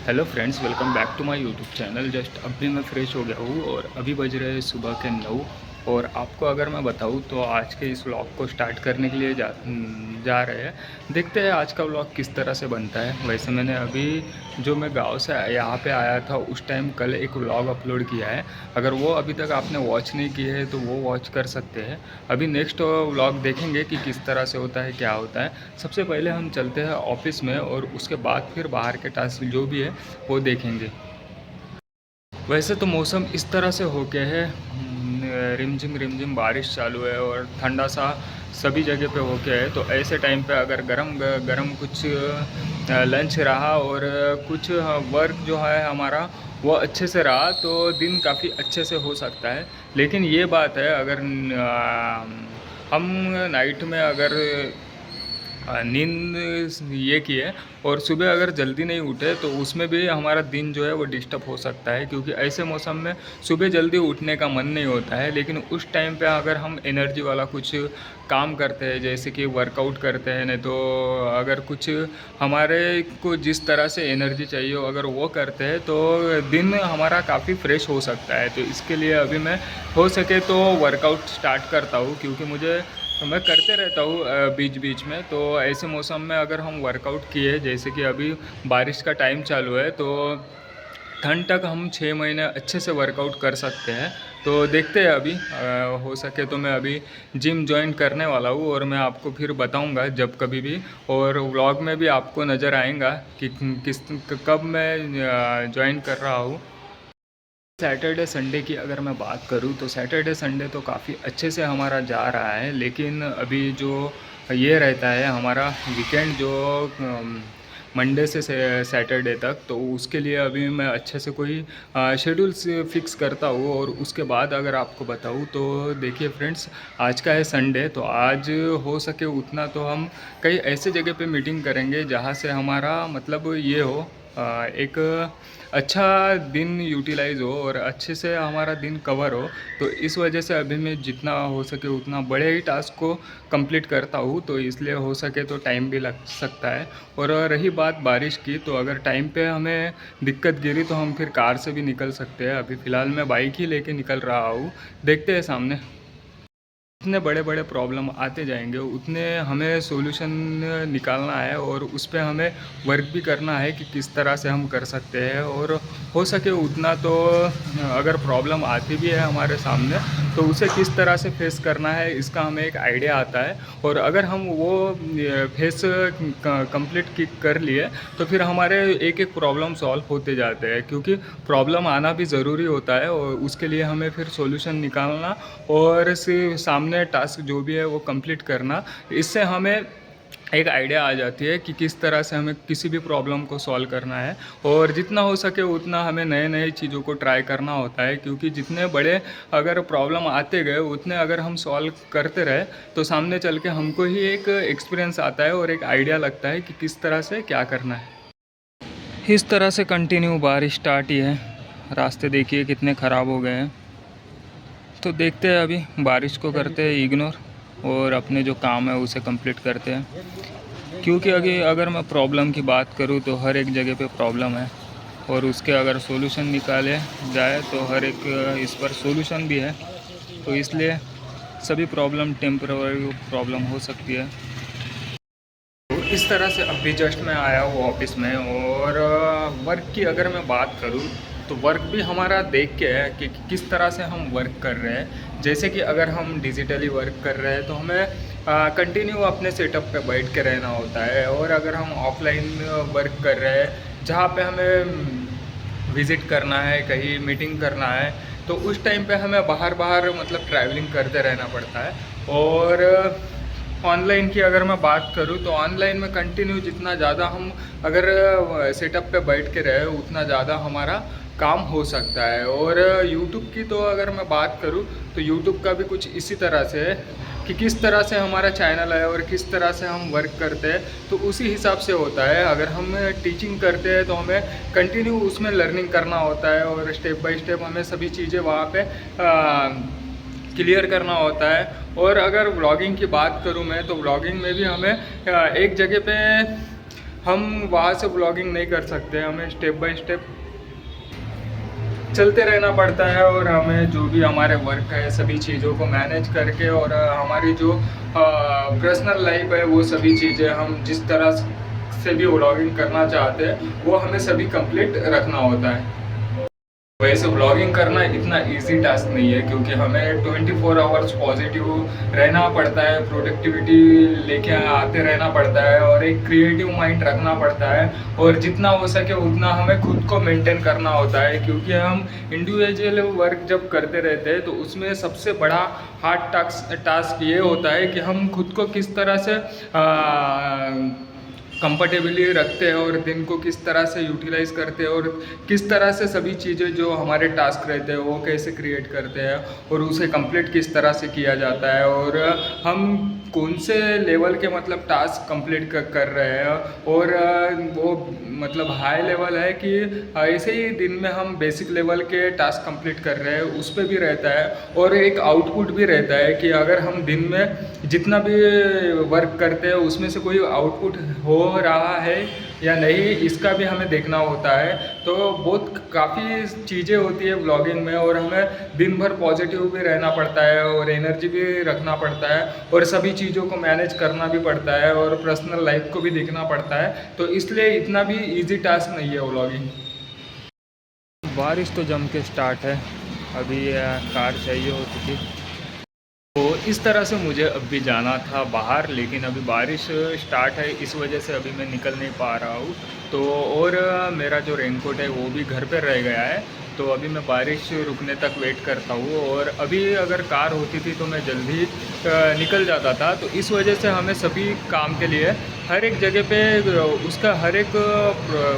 Hello friends, welcome back to my YouTube channel. Just अभी मैं fresh हो गया हूँ और अभी बज रहे हैं सुबह के 9। और आपको अगर मैं बताऊँ तो आज के इस व्लॉग को स्टार्ट करने के लिए जा रहे हैं। देखते हैं आज का व्लॉग किस तरह से बनता है। वैसे मैंने अभी जो मैं गांव से यहाँ पे आया था उस टाइम कल एक व्लॉग अपलोड किया है। अगर वो अभी तक आपने वॉच नहीं किए है तो वो वॉच कर सकते हैं। अभी नेक्स्ट व्लॉग देखेंगे कि किस तरह से होता है, क्या होता है। सबसे पहले हम चलते हैं ऑफिस में और उसके बाद फिर बाहर के टास्क जो भी है वो देखेंगे। वैसे तो मौसम इस तरह से हो गया है, रिमझिम रिमझिम बारिश चालू है और ठंडा सा सभी जगह पे हो गया है। तो ऐसे टाइम पे अगर गरम गरम कुछ लंच रहा और कुछ वर्क जो है हमारा वो अच्छे से रहा तो दिन काफ़ी अच्छे से हो सकता है। लेकिन ये बात है, अगर हम नाइट में अगर नींद ये की है और सुबह अगर जल्दी नहीं उठे तो उसमें भी हमारा दिन जो है वो डिस्टर्ब हो सकता है, क्योंकि ऐसे मौसम में सुबह जल्दी उठने का मन नहीं होता है। लेकिन उस टाइम पे अगर हम एनर्जी वाला कुछ काम करते हैं, जैसे कि वर्कआउट करते हैं, नहीं तो अगर कुछ हमारे को जिस तरह से एनर्जी चाहिए हो अगर वो करते हैं तो दिन हमारा काफ़ी फ्रेश हो सकता है। तो इसके लिए अभी मैं हो सके तो वर्कआउट स्टार्ट करता हूँ, क्योंकि मुझे तो मैं करते रहता हूँ बीच बीच में। तो ऐसे मौसम में अगर हम वर्कआउट किए, जैसे कि अभी बारिश का टाइम चालू है, तो ठंड तक हम 6 महीने अच्छे से वर्कआउट कर सकते हैं। तो देखते हैं अभी हो सके तो मैं अभी जिम ज्वाइन करने वाला हूँ और मैं आपको फिर बताऊँगा जब कभी भी। और व्लॉग में भी आपको नज़र आएगा कि किस कब मैं ज्वाइन कर रहा हूँ। सैटरडे संडे की अगर मैं बात करूँ तो सैटरडे संडे तो काफ़ी अच्छे से हमारा जा रहा है। लेकिन अभी जो ये रहता है हमारा वीकेंड, जो मंडे से सैटरडे तक, तो उसके लिए अभी मैं अच्छे से कोई शेड्यूल से फिक्स करता हूँ। और उसके बाद अगर आपको बताऊँ तो देखिए फ्रेंड्स, आज का है संडे, तो आज हो सके उतना तो हम कई ऐसे जगह पे मीटिंग करेंगे जहाँ से हमारा मतलब ये हो एक अच्छा दिन यूटिलाइज़ हो और अच्छे से हमारा दिन कवर हो। तो इस वजह से अभी मैं जितना हो सके उतना बड़े ही टास्क को कंप्लीट करता हूँ, तो इसलिए हो सके तो टाइम भी लग सकता है। और रही बात बारिश की, तो अगर टाइम पे हमें दिक्कत गिरी तो हम फिर कार से भी निकल सकते हैं। अभी फ़िलहाल मैं बाइक ही लेके निकल रहा हूँ, देखते हैं सामने। जितने बड़े बड़े प्रॉब्लम आते जाएंगे उतने हमें सॉल्यूशन निकालना है और उस पर हमें वर्क भी करना है कि किस तरह से हम कर सकते हैं। और हो सके उतना तो अगर प्रॉब्लम आती भी है हमारे सामने तो उसे किस तरह से फेस करना है इसका हमें एक आइडिया आता है। और अगर हम वो फेस कंप्लीट कर लिए तो फिर हमारे एक एक प्रॉब्लम सॉल्व होते जाते हैं, क्योंकि प्रॉब्लम आना भी ज़रूरी होता है और उसके लिए हमें फिर सॉल्यूशन निकालना और सामने टास्क जो भी है वो कंप्लीट करना। इससे हमें एक आइडिया आ जाती है कि किस तरह से हमें किसी भी प्रॉब्लम को सॉल्व करना है। और जितना हो सके उतना हमें नए नए चीज़ों को ट्राई करना होता है, क्योंकि जितने बड़े अगर प्रॉब्लम आते गए उतने अगर हम सॉल्व करते रहे तो सामने चल के हमको ही एक एक्सपीरियंस आता है और एक आइडिया लगता है कि किस तरह से क्या करना है। इस तरह से कंटिन्यू बारिश स्टार्ट ही है। रास्ते देखिए कितने ख़राब हो गए हैं। तो देखते हैं अभी बारिश को करते हैं इग्नोर और अपने जो काम है उसे कंप्लीट करते हैं। क्योंकि अगर मैं प्रॉब्लम की बात करूँ तो हर एक जगह पे प्रॉब्लम है और उसके अगर सॉल्यूशन निकाले जाए तो हर एक इस पर सॉल्यूशन भी है। तो इसलिए सभी प्रॉब्लम टेम्पररी प्रॉब्लम हो सकती है। तो इस तरह से अभी जस्ट मैं आया हूँ ऑफिस में। और वर्क की अगर मैं बात करूँ तो वर्क भी हमारा देख के है कि किस तरह से हम वर्क कर रहे हैं। जैसे कि अगर हम डिजिटली वर्क कर रहे हैं तो हमें कंटिन्यू अपने सेटअप पे बैठ के रहना होता है। और अगर हम ऑफलाइन वर्क कर रहे हैं जहाँ पे हमें विज़िट करना है, कहीं मीटिंग करना है, तो उस टाइम पे हमें बाहर बाहर मतलब ट्रैवलिंग करते रहना पड़ता है। और ऑनलाइन की अगर मैं बात करूँ तो ऑनलाइन में कंटिन्यू जितना ज़्यादा हम अगर सेटअप पे बैठ के रहे उतना ज़्यादा हमारा काम हो सकता है। और यूट्यूब की तो अगर मैं बात करूँ तो यूट्यूब का भी कुछ इसी तरह से है कि किस तरह से हमारा चैनल है और किस तरह से हम वर्क करते हैं, तो उसी हिसाब से होता है। अगर हम टीचिंग करते हैं तो हमें कंटिन्यू उसमें लर्निंग करना होता है और स्टेप बाय स्टेप हमें सभी चीज़ें वहाँ पे क्लियर करना होता है। और अगर व्लॉगिंग की बात करूँ मैं तो व्लॉगिंग में भी हमें एक जगह पे हम वहाँ से व्लॉगिंग नहीं कर सकते, हमें स्टेप बाय स्टेप चलते रहना पड़ता है और हमें जो भी हमारे वर्क है सभी चीज़ों को मैनेज करके और हमारी जो पर्सनल लाइफ है वो सभी चीज़ें हम जिस तरह से भी व्लॉगिंग करना चाहते हैं वो हमें सभी कंप्लीट रखना होता है। वैसे व्लॉगिंग करना इतना इजी टास्क नहीं है क्योंकि हमें 24 आवर्स पॉजिटिव रहना पड़ता है, प्रोडक्टिविटी लेके आते रहना पड़ता है और एक क्रिएटिव माइंड रखना पड़ता है और जितना हो सके उतना हमें खुद को मेंटेन करना होता है क्योंकि हम इंडिविजुअल वर्क जब करते रहते हैं तो उसमें सबसे बड़ा हार्ड टास्क ये होता है कि हम खुद को किस तरह से कंफर्टेबली रखते हैं और दिन को किस तरह से यूटिलाइज़ करते हैं और किस तरह से सभी चीज़ें जो हमारे टास्क रहते हैं वो कैसे क्रिएट करते हैं और उसे कंप्लीट किस तरह से किया जाता है और हम कौन से लेवल के मतलब टास्क कंप्लीट कर रहे हैं और वो मतलब हाई लेवल है कि ऐसे ही दिन में हम बेसिक लेवल के टास्क कंप्लीट कर रहे हैं उस पर भी रहता है और एक आउटपुट भी रहता है कि अगर हम दिन में जितना भी वर्क करते हैं उसमें से कोई आउटपुट हो रहा है या नहीं इसका भी हमें देखना होता है। तो बहुत काफ़ी चीज़ें होती है ब्लॉगिंग में और हमें दिन भर पॉजिटिव भी रहना पड़ता है और एनर्जी भी रखना पड़ता है और सभी चीज़ों को मैनेज करना भी पड़ता है और पर्सनल लाइफ को भी देखना पड़ता है, तो इसलिए इतना भी इजी टास्क नहीं है व्लॉगिंग। बारिश तो जम के स्टार्ट है, अभी कार चाहिए होती थी तो इस तरह से मुझे अभी जाना था बाहर, लेकिन अभी बारिश स्टार्ट है इस वजह से अभी मैं निकल नहीं पा रहा हूँ। तो और मेरा जो रेनकोट है वो भी घर पे रह गया है, तो अभी मैं बारिश रुकने तक वेट करता हूँ और अभी अगर कार होती थी तो मैं जल्दी निकल जाता था। तो इस वजह से हमें सभी काम के लिए हर एक जगह पे उसका हर एक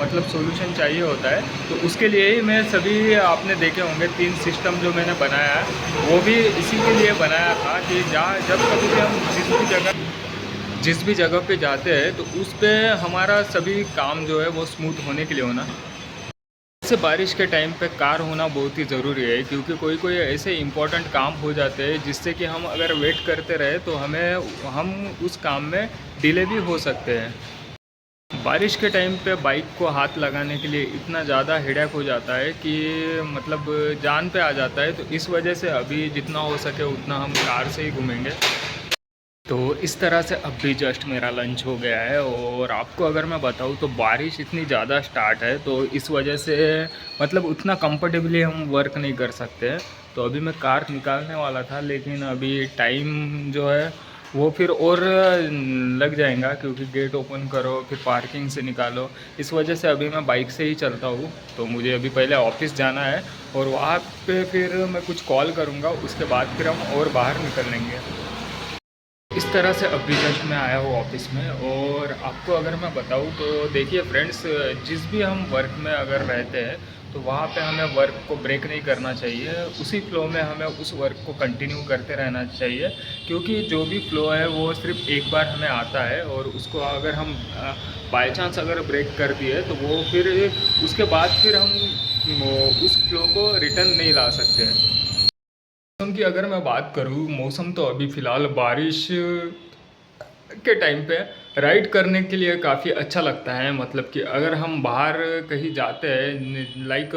मतलब सॉल्यूशन चाहिए होता है। तो उसके लिए ही मैं सभी आपने देखे होंगे 3 सिस्टम जो मैंने बनाया है वो भी इसी के लिए बनाया था कि जहाँ जब कभी भी हम जिस भी जगह पे जाते हैं तो उस पे हमारा सभी काम जो है वो स्मूथ होने के लिए होना। जैसे बारिश के टाइम पे कार होना बहुत ही ज़रूरी है क्योंकि कोई कोई ऐसे इम्पोर्टेंट काम हो जाते हैं जिससे कि हम अगर वेट करते रहे तो हम उस काम में डिले भी हो सकते हैं। बारिश के टाइम पे बाइक को हाथ लगाने के लिए इतना ज़्यादा हेडेक हो जाता है कि मतलब जान पे आ जाता है, तो इस वजह से अभी जितना हो सके उतना हम कार से ही घूमेंगे। तो इस तरह से अब भी जस्ट मेरा लंच हो गया है और आपको अगर मैं बताऊँ तो बारिश इतनी ज़्यादा स्टार्ट है तो इस वजह से मतलब उतना कंफर्टेबली हम वर्क नहीं कर सकते। तो अभी मैं कार निकालने वाला था लेकिन अभी टाइम जो है वो फिर और लग जाएगा क्योंकि गेट ओपन करो फिर पार्किंग से निकालो, इस वजह से अभी मैं बाइक से ही चलता हूँ। तो मुझे अभी पहले ऑफिस जाना है और वहाँ पे फिर मैं कुछ कॉल करूँगा, उसके बाद फिर हम और बाहर निकल लेंगे। इस तरह से अभी जस्ट मैं आया हूँ ऑफिस में और आपको अगर मैं बताऊँ तो देखिए फ्रेंड्स, जिस भी हम वर्क में अगर रहते हैं तो वहाँ पे हमें वर्क को ब्रेक नहीं करना चाहिए, उसी फ्लो में हमें उस वर्क को कंटिन्यू करते रहना चाहिए क्योंकि जो भी फ्लो है वो सिर्फ एक बार हमें आता है और उसको अगर हम बाय चांस अगर ब्रेक कर दिए तो वो फिर उसके बाद फिर हम उस फ्लो को रिटर्न नहीं ला सकते हैं। मौसम की अगर मैं बात करूँ, मौसम तो अभी फ़िलहाल बारिश के टाइम पे राइड करने के लिए काफ़ी अच्छा लगता है। मतलब कि अगर हम बाहर कहीं जाते हैं लाइक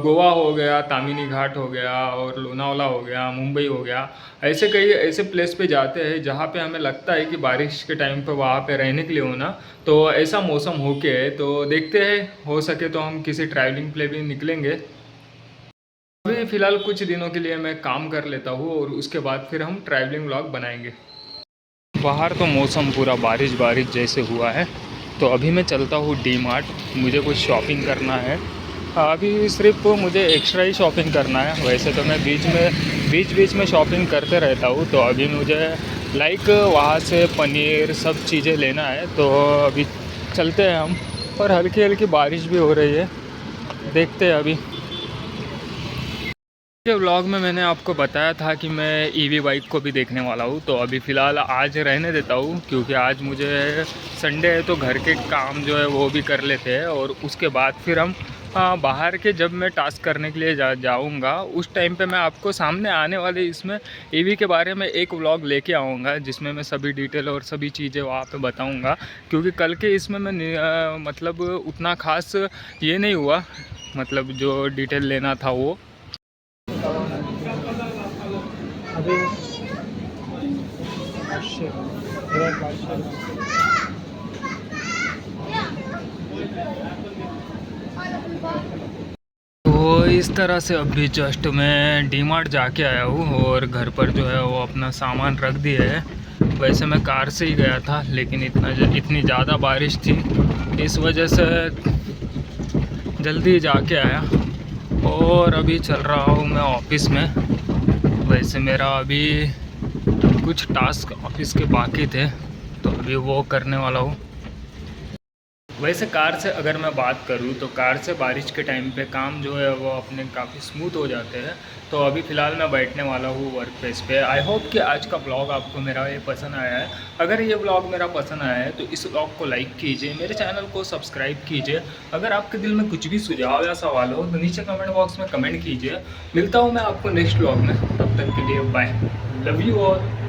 गोवा हो गया, तामिनी घाट हो गया और लोनावाला हो गया, मुंबई हो गया, ऐसे कई ऐसे प्लेस पे जाते हैं जहाँ पे हमें लगता है कि बारिश के टाइम पे वहाँ पे रहने के लिए होना, तो ऐसा मौसम हो के तो देखते हैं, हो सके तो हम किसी ट्रैवलिंग प्ले भी निकलेंगे। अभी फ़िलहाल कुछ दिनों के लिए मैं काम कर लेता हूँ और उसके बाद फिर हम ट्रैवलिंग व्लॉग बनाएंगे। बाहर तो मौसम पूरा बारिश बारिश जैसे हुआ है, तो अभी मैं चलता हूँ डी मार्ट, मुझे कुछ शॉपिंग करना है। अभी सिर्फ मुझे एक्स्ट्रा ही शॉपिंग करना है, वैसे तो मैं बीच बीच में शॉपिंग करते रहता हूँ। तो अभी मुझे लाइक वहाँ से पनीर सब चीज़ें लेना है, तो अभी चलते हैं हम। और हल्की हल्की बारिश भी हो रही है, देखते हैं अभी। के व्लॉग में मैंने आपको बताया था कि मैं ईवी बाइक को भी देखने वाला हूँ, तो अभी फ़िलहाल आज रहने देता हूँ क्योंकि आज मुझे संडे है तो घर के काम जो है वो भी कर लेते हैं और उसके बाद फिर हम बाहर के जब मैं टास्क करने के लिए जाऊँगा उस टाइम पे मैं आपको सामने आने वाले इसमें ईवी के बारे में एक व्लॉग लेके आऊँगा, जिसमें मैं सभी डिटेल और सभी चीज़ें वहाँ पे बताऊँगा। क्योंकि कल के इसमें मैं मतलब उतना ख़ास ये नहीं हुआ, मतलब जो डिटेल लेना था वो। तो इस तरह से अभी जस्ट मैं डीमार्ट जाके आया हूँ और घर पर जो है वो अपना सामान रख दिया है। वैसे मैं कार से ही गया था, लेकिन इतनी ज़्यादा बारिश थी, इस वजह से जल्दी जाके आया और अभी चल रहा हूँ मैं ऑफिस में। वैसे मेरा अभी कुछ टास्क ऑफिस के बाकी थे, तो अभी वो करने वाला हूँ। वैसे कार से अगर मैं बात करूँ तो कार से बारिश के टाइम पे काम जो है वो अपने काफ़ी स्मूथ हो जाते हैं। तो अभी फ़िलहाल मैं बैठने वाला हूँ वर्क प्लेस पे। आई होप कि आज का ब्लॉग आपको मेरा ये पसंद आया है। अगर ये ब्लॉग मेरा पसंद आया है तो इस ब्लॉग को लाइक कीजिए, मेरे चैनल को सब्सक्राइब कीजिए। अगर आपके दिल में कुछ भी सुझाव या सवाल हो तो नीचे कमेंट बॉक्स में कमेंट कीजिए। मिलता हूँ मैं आपको नेक्स्ट ब्लॉग में, तब तक के लिए बाय, लव यू ऑल।